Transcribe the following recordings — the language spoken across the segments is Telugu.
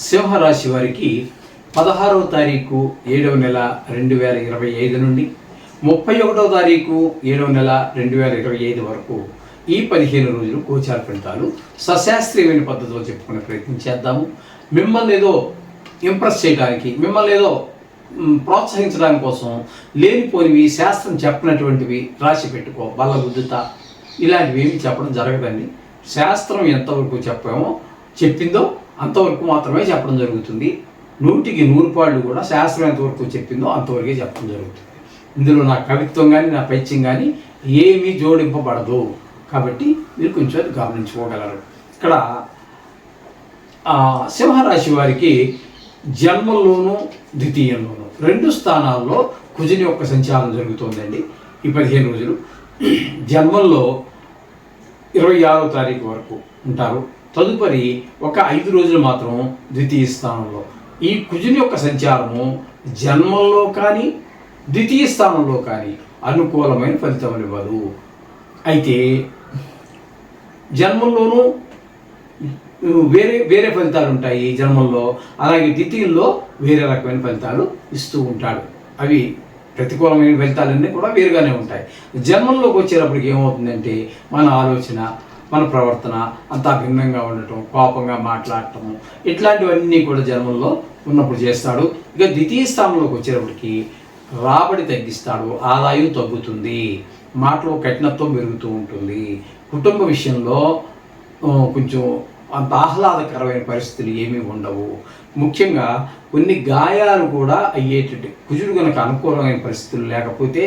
సింహరాశి వారికి 16వ తారీఖు 7వ నెల 2025 నుండి 31వ తారీఖు 7వ నెల 2025 వరకు ఈ 15 రోజులు గోచార ఫలితాలు సశాస్త్రీయమైన పద్ధతిలో చెప్పుకునే ప్రయత్నం చేద్దాము. మిమ్మల్ని ఏదో ఇంప్రెస్ చేయడానికి, మిమ్మల్ని ఏదో ప్రోత్సహించడానికి కోసం లేనిపోనివి, శాస్త్రం చెప్పినటువంటివి రాసి పెట్టుకో, బల్ల గుద్దుత ఇలాంటివి ఏమి చెప్పడం జరగదండి. శాస్త్రం ఎంతవరకు చెప్పిందో అంతవరకు మాత్రమే చెప్పడం జరుగుతుంది. 100కి 100 పాళ్ళు కూడా శాస్త్రం ఎంతవరకు చెప్పిందో అంతవరకే చెప్పడం జరుగుతుంది. ఇందులో నా కవిత్వం కానీ, నా పైత్యం కానీ ఏమీ జోడింపబడదు. కాబట్టి మీరు కొంచెం అది గమనించుకోగలరు. ఇక్కడ సింహరాశి వారికి జన్మంలోనూ ద్వితీయంలోనూ 2 స్థానాల్లో కుజుని యొక్క సంచారం జరుగుతుందండి ఈ 15 రోజులు. జన్మంలో 26వ తారీఖు వరకు ఉంటారు. తదుపరి ఒక 5 రోజులు మాత్రం ద్వితీయ స్థానంలో. ఈ కుజుని యొక్క సంచారము జన్మంలో కానీ ద్వితీయ స్థానంలో కానీ అనుకూలమైన ఫలితం ఇవ్వదు. అయితే జన్మంలోనూ వేరే ఫలితాలు ఉంటాయి జన్మంలో, అలాగే ద్వితీయంలో వేరే రకమైన ఫలితాలు ఇస్తూ ఉంటాడు. అవి ప్రతికూలమైన ఫలితాలన్నీ కూడా వేరుగానే ఉంటాయి. జన్మంలోకి వచ్చేటప్పటికి ఏమవుతుందంటే మన ఆలోచన, మన ప్రవర్తన అంతా భిన్నంగా ఉండటం, కోపంగా మాట్లాడటము, ఇట్లాంటివన్నీ కూడా జన్మంలో ఉన్నప్పుడు చేస్తాడు. ఇక ద్వితీయ స్థానంలోకి వచ్చేటప్పటికి రాబడి తగ్గిస్తాడు, ఆదాయం తగ్గుతుంది, మాటలో కఠినత్వం పెరుగుతూ ఉంటుంది, కుటుంబ విషయంలో కొంచెం అంత ఆహ్లాదకరమైన పరిస్థితులు ఏమీ ఉండవు. ముఖ్యంగా కొన్ని గాయాలు కూడా అయ్యేటట్టు, కుజుడు కనుక అనుకూలమైన పరిస్థితులు లేకపోతే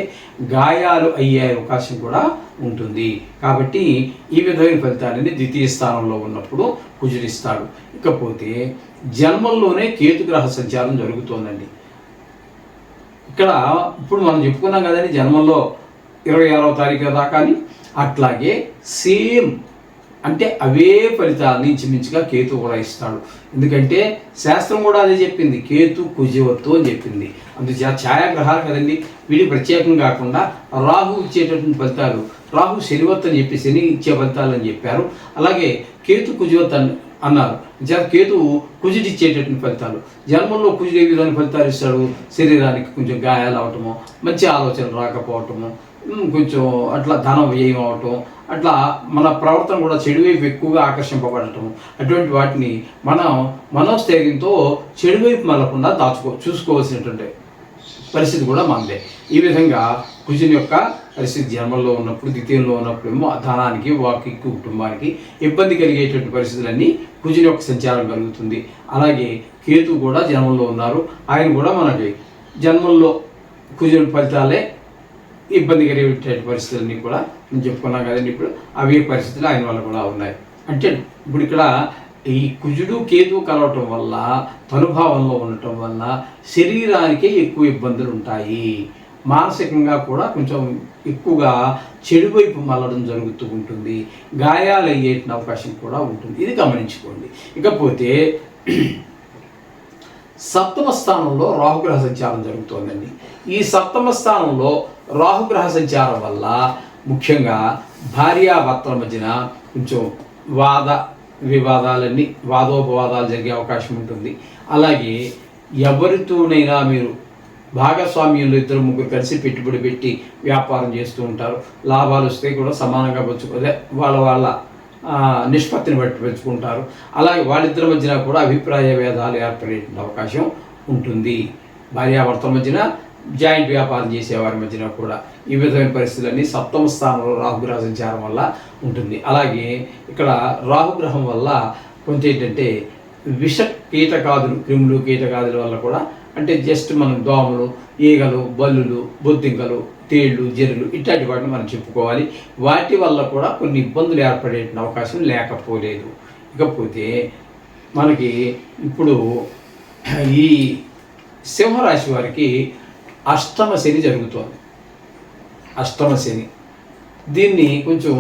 గాయాలు అయ్యే అవకాశం కూడా ఉంటుంది. కాబట్టి ఈ విధమైన ఫలితాలని ద్వితీయ స్థానంలో ఉన్నప్పుడు కుజుడిస్తాడు. ఇకపోతే జన్మంలోనే కేతుగ్రహ సంచారం జరుగుతోందండి. ఇక్కడ ఇప్పుడు మనం చెప్పుకున్నాం కదండి, జన్మంలో 26వ తారీఖు దాకా. అట్లాగే సేమ్ అంటే అవే ఫలితాలని ఇంచుమించుగా కేతు కూడా ఇస్తాడు. ఎందుకంటే శాస్త్రం కూడా అదే చెప్పింది, కేతు కుజవత్తు అని చెప్పింది. అందుచేత ఛాయాగ్రహాలు కదండి, వీడికి ప్రత్యేకం కాకుండా రాహు ఇచ్చేటటువంటి ఫలితాలు, రాహు శనివత్తు అని చెప్పి శని ఇచ్చే ఫలితాలు అని చెప్పారు. అలాగే కేతు కుజవత్తు అన్నారు. కేతువు కుజుడు ఇచ్చేటటువంటి ఫలితాలు. జన్మంలో కుజుడు ఏ విధమైన ఫలితాలు ఇస్తాడు? శరీరానికి కొంచెం గాయాలు అవటము, మంచి ఆలోచనలు రాకపోవటము, కొంచెం అట్లా ధనం వ్యయం అవటం, అట్లా మన ప్రవర్తన కూడా చెడు వైపు ఎక్కువగా ఆకర్షింపబడటం, అటువంటి వాటిని మనం మనోస్థైర్యంతో చెడు వైపు మళ్ళకుండా చూసుకోవాల్సినటువంటి పరిస్థితి కూడా మనదే. ఈ విధంగా కుజుని యొక్క పరిస్థితి జన్మల్లో ఉన్నప్పుడు, ద్వితీయంలో ఉన్నప్పుడు ఏమో ధనానికి, వాక్కి, కుటుంబానికి ఇబ్బంది కలిగేటువంటి పరిస్థితులన్నీ కుజుని యొక్క సంచారం కలుగుతుంది. అలాగే కేతు కూడా జన్మంలో ఉన్నారు, ఆయన కూడా మనకి జన్మంలో కుజుని ఫలితాలే ఇబ్బంది కలిగేటువంటి పరిస్థితులన్నీ కూడా నేను చెప్పుకున్నాం కదండి. ఇప్పుడు అవే పరిస్థితులు ఆయన వల్ల కూడా ఉన్నాయి. అంటే ఇప్పుడు ఇక్కడ ఈ కుజుడు కేతు కలవటం వల్ల, తనుభావంలో ఉండటం వల్ల శరీరానికే ఎక్కువ ఇబ్బందులు ఉంటాయి. మానసికంగా కూడా కొంచెం ఎక్కువగా చెడు వైపు మళ్ళడం జరుగుతూ ఉంటుంది, గాయాలు అయ్యే అవకాశం కూడా ఉంటుంది. ఇది గమనించుకోండి. ఇకపోతే 7వ స్థానంలో రాహుగ్రహ సంచారం జరుగుతోందండి. ఈ 7వ స్థానంలో రాహుగ్రహ సంచారం వల్ల ముఖ్యంగా భార్యాభర్తల మధ్యన కొంచెం వాదోపవాదాలు జరిగే అవకాశం ఉంటుంది. అలాగే ఎవరితోనైనా మీరు భాగస్వామ్యంలో 2-3 కలిసి పెట్టుబడి పెట్టి వ్యాపారం చేస్తూ ఉంటారు. లాభాలు వస్తే కూడా సమానంగా పంచుకోలే, వాళ్ళ నిష్పత్తిని బట్టి పెంచుకుంటారు. అలాగే వాళ్ళిద్దరి మధ్యన కూడా అభిప్రాయ భేదాలు ఏర్పడే అవకాశం ఉంటుంది. భార్యాభర్తల మధ్యన, జాయింట్ వ్యాపారం చేసేవారి మధ్యన కూడా ఈ విధమైన పరిస్థితులన్నీ 7వ స్థానంలో రాహుగ్రహ సంచారం వల్ల ఉంటుంది. అలాగే ఇక్కడ రాహుగ్రహం వల్ల కొంచెం ఏంటంటే విష కీటకాదులు, క్రిములు, కీటకాదుల వల్ల కూడా, అంటే జస్ట్ మనం దోమలు, ఈగలు, బల్లులు, బొద్దింకలు, తేళ్ళు, జెర్రులు ఇట్లాంటి వాటిని మనం చెప్పుకోవాలి. వాటి వల్ల కూడా కొన్ని ఇబ్బందులు ఏర్పడే అవకాశం లేకపోలేదు. ఇకపోతే మనకి ఇప్పుడు ఈ సింహరాశి వారికి అష్టమ శని జరుగుతోంది. అష్టమ శని, దీన్ని కొంచెం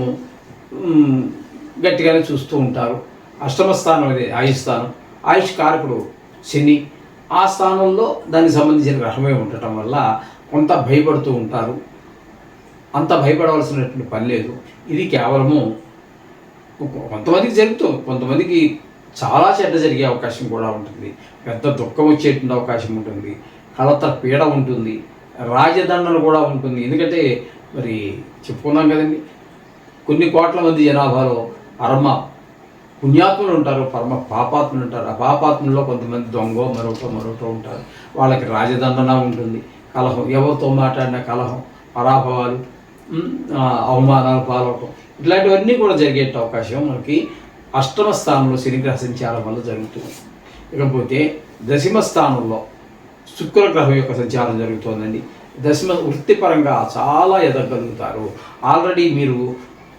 గట్టిగానే చూస్తూ ఉంటారు. అష్టమ స్థానం అనేది ఆయుష్ స్థానం, ఆయుష్ కారకుడు శని. ఆ స్థానంలో దానికి సంబంధించిన గ్రహమే ఉండటం వల్ల కొంత భయపడుతూ ఉంటారు. అంత భయపడవలసినటువంటి పని లేదు. ఇది కేవలము కొంతమందికి జరుగుతుంది, కొంతమందికి చాలా చెడ్డ జరిగే అవకాశం కూడా ఉంటుంది. పెద్ద దుఃఖం వచ్చేటువంటి అవకాశం ఉంటుంది. కలత పీడ ఉంటుంది. రాజదండన కూడా ఉంటుంది. ఎందుకంటే మరి చెప్పుకున్నాం కదండి, కొన్ని కోట్ల మంది జనాభాలో పరమ పుణ్యాత్ములు ఉంటారు, పరమ పాపాత్ములు ఉంటారు. ఆ పాపాత్ముల్లో కొంతమంది దొంగ మరొకటో ఉంటారు. వాళ్ళకి రాజదండన ఉంటుంది. కలహం, ఎవరితో మాట్లాడిన కలహం, పరాభవాలు, అవమానాలు పాలవటం, ఇట్లాంటివన్నీ కూడా జరిగే అవకాశం మనకి అష్టమ స్థానంలో శనిగ్రహ సంచారం వల్ల జరుగుతుంది. ఇకపోతే దశమ స్థానంలో శుక్రగ్రహం యొక్క సంచారం జరుగుతోందండి. దశమ వృత్తిపరంగా చాలా ఎదగలుగుతారు. ఆల్రెడీ మీరు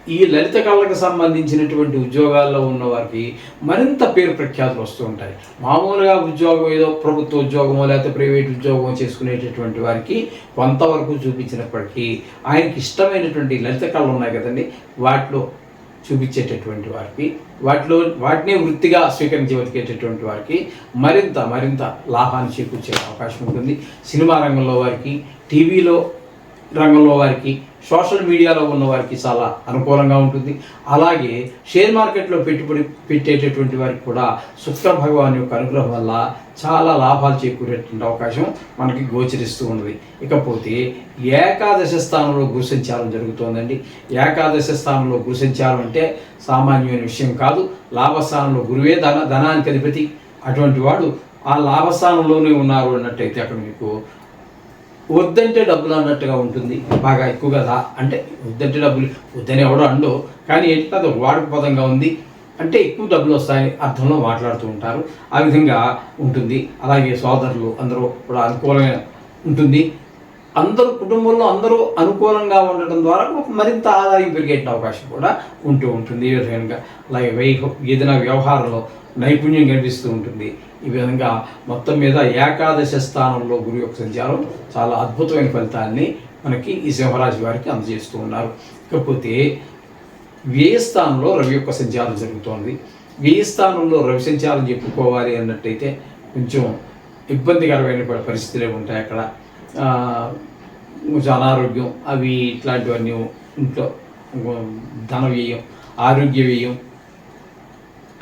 ఈ లలిత కళలకు సంబంధించినటువంటి ఉద్యోగాల్లో ఉన్న వారికి మరింత పేరు ప్రఖ్యాతులు వస్తూ ఉంటాయి. మామూలుగా ఉద్యోగం ఏదో ప్రభుత్వ ఉద్యోగమో లేకపోతే ప్రైవేట్ ఉద్యోగం చేసుకునేటటువంటి వారికి కొంతవరకు చూపించినప్పటికీ ఆయనకి ఇష్టమైనటువంటి లలిత కళలు ఉన్నాయి కదండి, వాటిలో చూపించేటటువంటి వారికి, వాటినే వృత్తిగా స్వీకరించి బతికేటటువంటి వారికి మరింత లాభాన్ని చేకూర్చే అవకాశం ఉంటుంది. సినిమా రంగంలో వారికి, టీవీలో రంగంలో వారికి, సోషల్ మీడియాలో ఉన్న వారికి చాలా అనుకూలంగా ఉంటుంది. అలాగే షేర్ మార్కెట్లో పెట్టుబడి పెట్టేటటువంటి వారికి కూడా శుక్ర భగవాన్ యొక్క అనుగ్రహం వల్ల చాలా లాభాలు చేకూరేటువంటి అవకాశం మనకి గోచరిస్తూ ఉన్నది. ఇకపోతే ఏకాదశ స్థానంలో గురు సంచారం జరుగుతోందండి. ఏకాదశ స్థానంలో గురు సంచారం అంటే సామాన్యమైన విషయం కాదు. లాభస్థానంలో గురువే ధనానికి అధిపతి. అటువంటి వాడు ఆ లాభస్థానంలోనే ఉన్నారు అన్నట్టయితే అక్కడ మీకు వద్దంటే డబ్బులు అన్నట్టుగా ఉంటుంది. బాగా ఎక్కువగా అంటే వద్దంటే డబ్బులు వద్దని ఎవడో అండో, కానీ ఏంటంటే అది వాడుక పదంగా ఉంది అంటే ఎక్కువ డబ్బులు వస్తాయని అర్థంలో మాట్లాడుతూ ఉంటారు. ఆ విధంగా ఉంటుంది. అలాగే సోదరులు అందరూ కూడా అనుకూలంగా ఉంటుంది. అందరూ కుటుంబంలో అందరూ అనుకూలంగా ఉండటం ద్వారా మరింత ఆదాయం పెరిగే అవకాశం కూడా ఉంటుంది. ఈ విధంగా అలాగే ఏదైనా వ్యవహారంలో నైపుణ్యం కనిపిస్తూ ఉంటుంది. ఈ విధంగా మొత్తం మీద ఏకాదశ స్థానంలో గురు యొక్క సంచారం చాలా అద్భుతమైన ఫలితాన్ని మనకి ఈ సింహరాశి వారికి అందజేస్తూ ఉన్నారు. ఇకపోతే వ్యయ స్థానంలో రవి యొక్క సంచారం జరుగుతోంది. వ్యయ స్థానంలో రవి సంచారం చెప్పుకోవాలి అన్నట్టయితే కొంచెం ఇబ్బందికరమైన పరిస్థితులే ఉంటాయి. అక్కడ కొంచెం అనారోగ్యం అవి ఇట్లాంటివన్నీ ఇంట్లో ధన వ్యయం, ఆరోగ్య వ్యయం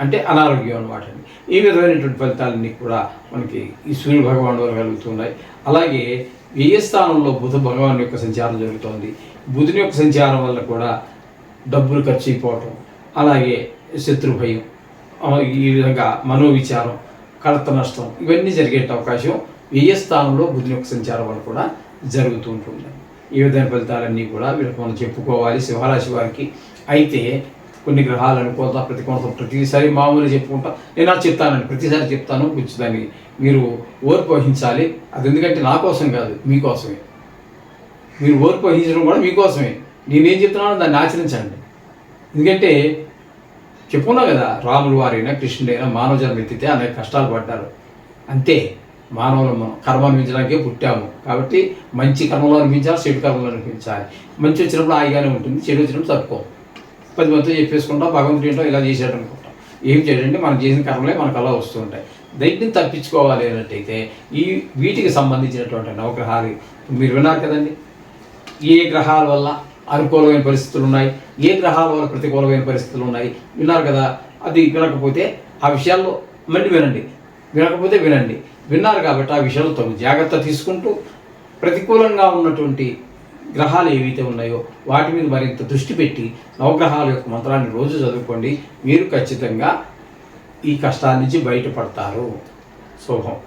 అంటే అనారోగ్యం అనమాట. ఈ విధమైనటువంటి ఫలితాలన్నీ కూడా మనకి ఈ సూర్య భగవాన్ వల్ల కలుగుతున్నాయి. అలాగే వ్యయ స్థానంలో బుధ భగవాన్ యొక్క సంచారం జరుగుతోంది. బుధుని యొక్క సంచారం వల్ల కూడా డబ్బులు ఖర్చు అయిపోవటం, అలాగే శత్రు భయం, ఈ విధంగా మనోవిచారం, కడత నష్టం ఇవన్నీ జరిగే అవకాశం వ్యయ స్థానంలో బుధుని యొక్క సంచారం వల్ల కూడా జరుగుతూ ఉంటుంది. ఈ విధమైన ఫలితాలన్నీ కూడా వీళ్ళకి మనం చెప్పుకోవాలి సింహరాశి వారికి. అయితే కొన్ని గ్రహాలు అనుకూలత ప్రతికూలత ప్రతిసారి మామూలు చెప్పుకుంటా, నేను అది చెప్తానండి, ప్రతిసారి చెప్తాను, కొంచెం దాన్ని మీరు ఓర్పు వహించాలి. అది ఎందుకంటే నా కోసం కాదు, మీకోసమే. మీరు ఓర్పు వహించడం కూడా మీకోసమే. నేనేం చెప్తున్నానో దాన్ని ఆచరించండి. ఎందుకంటే చెప్పుకున్నా కదా, రాములు వారైనా కృష్ణుడైనా మానవ జన్మ ఎత్తితే అనేక కష్టాలు పడ్డారు. అంతే, మానవులు మనం కర్మ అనిపించడానికే పుట్టాము. కాబట్టి మంచి కర్మలో అనిపించాలి, చెడు కర్మలో అనిపించాలి. మంచి వచ్చినప్పుడు హాయిగానే ఉంటుంది, చెడు వచ్చినప్పుడు తక్కువ 10 మందితో చెప్పేసుకుంటాం, భగవంతుడు ఏంటో ఇలా చేశాడు అనుకుంటాం. ఏం చేయడంటే మనం చేసిన కర్మలే మనకు అలా వస్తూ ఉంటాయి. దైత్యం తప్పించుకోవాలి అన్నట్టయితే వీటికి సంబంధించినటువంటి నవగ్రహాలు మీరు విన్నారు కదండి. ఏ గ్రహాల వల్ల అనుకూలమైన పరిస్థితులు ఉన్నాయి, ఏ గ్రహాల వల్ల ప్రతికూలమైన పరిస్థితులు ఉన్నాయి విన్నారు కదా. అది వినకపోతే ఆ విషయాల్లో మళ్ళీ వినండి, వినకపోతే వినండి. విన్నారు కాబట్టి ఆ విషయాల్లో తగు జాగ్రత్త తీసుకుంటూ ప్రతికూలంగా ఉన్నటువంటి గ్రహాలు ఏవైతే ఉన్నాయో వాటి మీద మరింత దృష్టి పెట్టి నవగ్రహాల యొక్క మంత్రాన్ని రోజు చదువుకోండి. మీరు ఖచ్చితంగా ఈ కష్టాల నుంచి బయటపడతారు. శుభం.